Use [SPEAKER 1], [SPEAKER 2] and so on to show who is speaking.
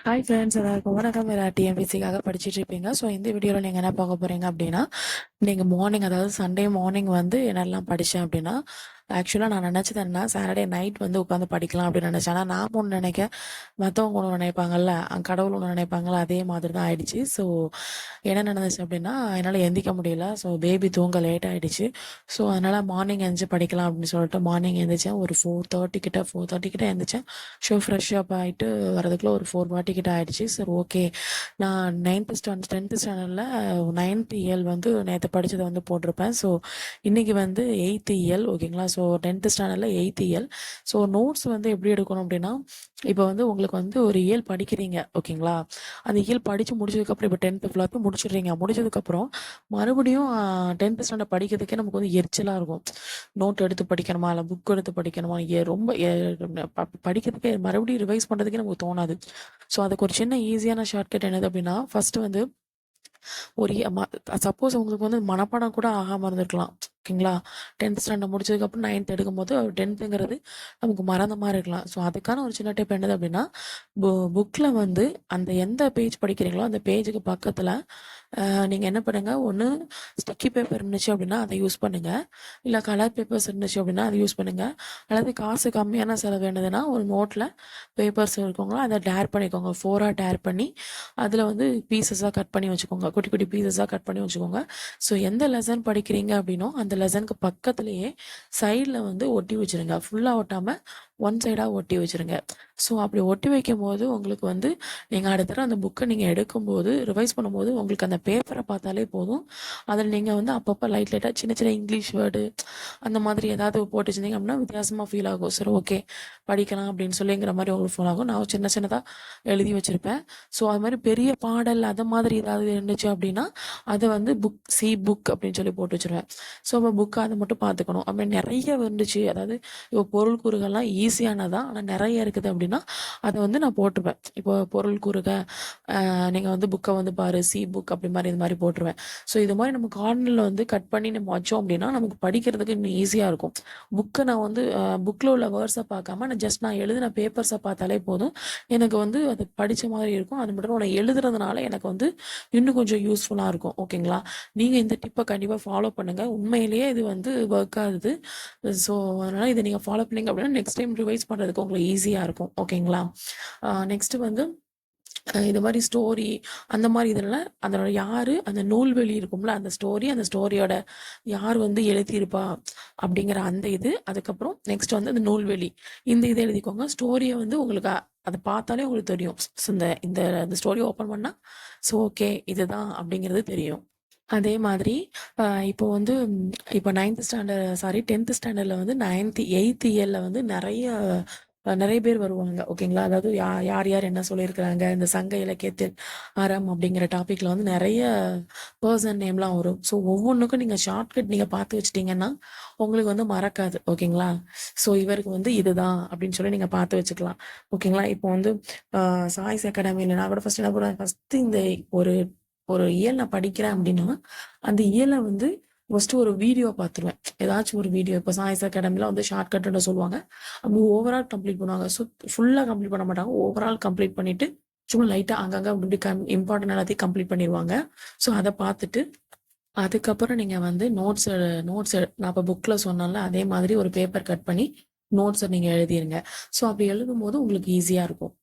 [SPEAKER 1] Hi friends, எல்லாருக்கும் வணக்கம். எல்லாரும் டிஎன்பிசிக்காக படிச்சுட்டு இருப்பீங்க. ஸோ இந்த வீடியோவில் நீங்கள் என்ன பார்க்க போகிறீங்க அப்படின்னா, நீங்கள் மார்னிங், அதாவது சண்டே மார்னிங் வந்து என்னெல்லாம் படித்தேன் அப்படின்னா, ஆக்சுவலாக நான் நினச்சது என்ன, சாட்டர்டே நைட் வந்து உட்காந்து படிக்கலாம் அப்படின்னு நினச்சேன். ஆனால் நான் ஒன்று நினைக்க, மற்றவங்க ஒன்று நினைப்பாங்கல்ல, கடவுள் ஒன்று நினைப்பாங்கல்ல, அதே மாதிரி தான் ஆயிடுச்சு. ஸோ என்ன நடந்துச்சு அப்படின்னா, என்னால் எந்திக்க முடியல. ஸோ பேபி தூங்க லேட் ஆகிடுச்சு. ஸோ அதனால் மார்னிங் எழுந்துச்சு படிக்கலாம் அப்படின்னு சொல்லிட்டு மார்னிங் எழுந்திரிச்சேன். ஒரு 4:30 கிட்ட எழுந்திரிச்சேன். ஷோ ஃப்ரெஷ் அப் ஆகிட்டு வரதுக்குள்ளே ஒரு 4:40 கிட்ட ஆகிடுச்சு. சரி, ஓகே, நான் 10th ஸ்டாண்டர்டில் 9th இயல் வந்து நேற்று படித்ததை வந்து போட்டிருப்பேன். ஸோ இன்றைக்கி வந்து 8th இயல், ஓகேங்களா. ஸோ 10th ஸ்டாண்டர்டில் 8th இயல். ஸோ நோட்ஸ் வந்து எப்படி எடுக்கணும் அப்படின்னா, இப்போ வந்து உங்களுக்கு வந்து ஒரு இயல் படிக்கிறீங்க, ஓகேங்களா. அந்த இயல் படித்து முடிச்சதுக்கப்புறம் இப்போ 10th ஃபுல்லாக முடிச்சிடுறீங்க. முடிச்சதுக்கப்புறம் மறுபடியும் 10th ஸ்டாண்டர்ட் படிக்கிறதுக்கே நமக்கு வந்து எரிச்சலாக இருக்கும். நோட் எடுத்து படிக்கணுமா, இல்லை புக் எடுத்து படிக்கணுமா, ரொம்ப படிக்கிறதுக்கே மறுபடியும் ரிவைஸ் பண்ணுறதுக்கே நமக்கு தோணாது. ஸோ அதுக்கு ஒரு சின்ன ஈஸியான ஷார்ட்கட் என்னது அப்படின்னா, ஃபஸ்ட்டு வந்து ஒரு சப்போஸ் உங்களுக்கு வந்து மனப்பாடம் கூட ஆகாமல் இருந்திருக்கலாம், ஓகேங்களா. 10th ஸ்டாண்டர்ட் முடிச்சதுக்கப்புறம் 9th எடுக்கும்போது 10th நமக்கு மறந்த மாதிரி இருக்கலாம். ஸோ அதுக்கான ஒரு சின்ன டிப் என்னது அப்படின்னா, புக்கில் வந்து அந்த எந்த பேஜ் படிக்கிறீங்களோ அந்த பேஜுக்கு பக்கத்தில் நீங்கள் என்ன பண்ணுங்கள், ஒன்று ஸ்டிக்கி பேப்பர் இருந்துச்சு அப்படின்னா அதை யூஸ் பண்ணுங்கள், இல்லை கலர் பேப்பர்ஸ் இருந்துச்சு அப்படின்னா அதை யூஸ் பண்ணுங்கள், அல்லது காசு கம்மியான செலவு வேணுதுன்னா ஒரு நோட்டில் பேப்பர்ஸ் இருக்கவங்களோ அதை டேர் பண்ணிக்கோங்க. 4ஆக டேர் பண்ணி அதில் வந்து பீசஸாக கட் பண்ணி வச்சுக்கோங்க, குட்டி குட்டி பீசஸாக கட் பண்ணி வச்சுக்கோங்க. ஸோ எந்த லெசன் படிக்கிறீங்க அப்படின்னோ அந்த லெசனுக்கு பக்கத்துலேயே சைடில் வந்து ஒட்டி வச்சுருங்க. ஃபுல்லாக ஒட்டாமல் ஒன் சைடாக ஒட்டி வச்சுருங்க. ஸோ அப்படி ஒட்டி வைக்கும் போது உங்களுக்கு வந்து நீங்கள் அடுத்த தடவை அந்த புக்கை நீங்கள் எடுக்கும்போது ரிவைஸ் பண்ணும்போது உங்களுக்கு அந்த பேப்பரை பார்த்தாலே போதும். அதில் நீங்கள் வந்து அப்பப்போ லைட்டாக சின்ன சின்ன இங்கிலீஷ் வேர்டு அந்த மாதிரி ஏதாவது போட்டு வச்சுருந்தீங்க அப்படின்னா வித்தியாசமாக ஃபீல் ஆகும். சரி, ஓகே, படிக்கலாம் அப்படின்னு சொல்லிங்கிற மாதிரி உங்களுக்கு ஃபீல் ஆகும். நான் சின்ன சின்னதாக எழுதி வச்சுருப்பேன். ஸோ அது மாதிரி பெரிய பாடல் அது மாதிரி ஏதாவது இருந்துச்சு அப்படின்னா அதை வந்து புக் அப்படின்னு சொல்லி போட்டு வச்சுருவேன். ஸோ அப்போ புக்கு அதை மட்டும் பார்த்துக்கணும். அப்படி நிறைய இருந்துச்சு, அதாவது இப்போ பொருள் கூறுகள்லாம் ஈஸியானதான், ஆனால் நிறைய இருக்குது அப்படின்னா அதை வந்து நான் போட்டுருவேன். இப்போ பொருள் கூறுக நீங்கள் வந்து புக்கை வந்து பாரு, புக் அப்படி மாதிரி இது மாதிரி போட்டுருவேன். ஸோ இது மாதிரி நம்ம கார்னரில் வந்து கட் பண்ணி நம்ம வச்சோம் அப்படின்னா நமக்கு படிக்கிறதுக்கு இன்னும் ஈஸியாக இருக்கும். புக்கை நான் வந்து புக்கில் உள்ள வேர்ட்ஸை பார்க்காம நான் எழுதின பேப்பர்ஸை பார்த்தாலே போதும், எனக்கு வந்து அது படித்த மாதிரி இருக்கும். அது மட்டும் நான் எழுதுறதுனால எனக்கு வந்து இன்னும் கொஞ்சம் யூஸ்ஃபுல்லாக இருக்கும், ஓகேங்களா. நீங்கள் இந்த டிப்பை கண்டிப்பாக ஃபாலோ பண்ணுங்கள். உண்மையிலேயே இது வந்து ஒர்க் ஆகுது. ஸோ அதனால் இதை நீங்கள் ஃபாலோ பண்ணிங்க அப்படின்னா நெக்ஸ்ட் டைம் ரிவைஸ் பண்ணுறதுக்கு உங்களுக்கு ஈஸியாக இருக்கும், ஓகேங்களா. நெக்ஸ்ட்டு வந்து இது மாதிரி ஸ்டோரி அந்த மாதிரி இதெல்லாம் அதோட யார் அந்த நூல்வெளி இருக்கும்ல, அந்த ஸ்டோரியோட யார் வந்து எழுதியிருப்பா அப்படிங்கிற அந்த இது. அதுக்கப்புறம் நெக்ஸ்ட் வந்து அந்த நூல்வெளி, இந்த இதை எழுதிக்கோங்க. ஸ்டோரியை வந்து உங்களுக்கு அதை பார்த்தாலே உங்களுக்கு தெரியும். ஸோ இந்த ஸ்டோரி ஓப்பன் பண்ணால் ஸோ ஓகே இதுதான் அப்படிங்கிறது தெரியும். அதே மாதிரி இப்போ வந்து இப்போ 10th ஸ்டாண்டர்டில் வந்து 8th இயரில் வந்து நிறைய பேர் வருவாங்க, ஓகேங்களா. அதாவது யார் யார் என்ன சொல்லியிருக்கிறாங்க, இந்த சங்க இலக்கியத்தில் அறம் அப்படிங்கிற டாப்பிக்கில் வந்து நிறைய பர்சன் நேம்லாம் வரும். ஸோ ஒவ்வொன்றுக்கும் நீங்கள் ஷார்ட்கட் நீங்கள் பார்த்து வச்சிட்டிங்கன்னா உங்களுக்கு வந்து மறக்காது, ஓகேங்களா. ஸோ இவருக்கு வந்து இதுதான் அப்படின்னு சொல்லி நீங்கள் பார்த்து வச்சுக்கலாம், ஓகேங்களா. இப்போ வந்து சாய்ஸ் அகாடமியில் நான் கூட ஃபஸ்ட்டு என்ன பண்ணுவேன், ஃபஸ்ட்டு இந்த ஒரு ஒரு இயல் நான் படிக்கிறேன் அப்படின்னா அந்த இயலை வந்து ஃபஸ்ட்டு ஒரு வீடியோ பார்த்துருவேன். ஏதாச்சும் ஒரு வீடியோ, இப்போ சாய்ஸ் அகாடமியில் வந்து ஷார்ட்கட்டுன்னு சொல்லுவாங்க, அப்படி ஓவரால் கம்ப்ளீட் பண்ணுவாங்க. ஸோ ஃபுல்லாக கம்ப்ளீட் பண்ண மாட்டாங்க, ஓவரால் கம்ப்ளீட் பண்ணிவிட்டு சும்மா லைட்டாக அங்கங்கே அப்படி இம்பார்ட்டன்ட் எல்லாத்தையும் கம்ப்ளீட் பண்ணிடுவாங்க. ஸோ அதை பார்த்துட்டு அதுக்கப்புறம் நீங்கள் வந்து நோட்ஸ் நான் இப்போ புக்கில் சொன்னால அதே மாதிரி ஒரு பேப்பர் கட் பண்ணி நோட்ஸை நீங்கள் எழுதிருங்க. ஸோ அப்படி எழுதும்போது உங்களுக்கு ஈஸியாக இருக்கும்.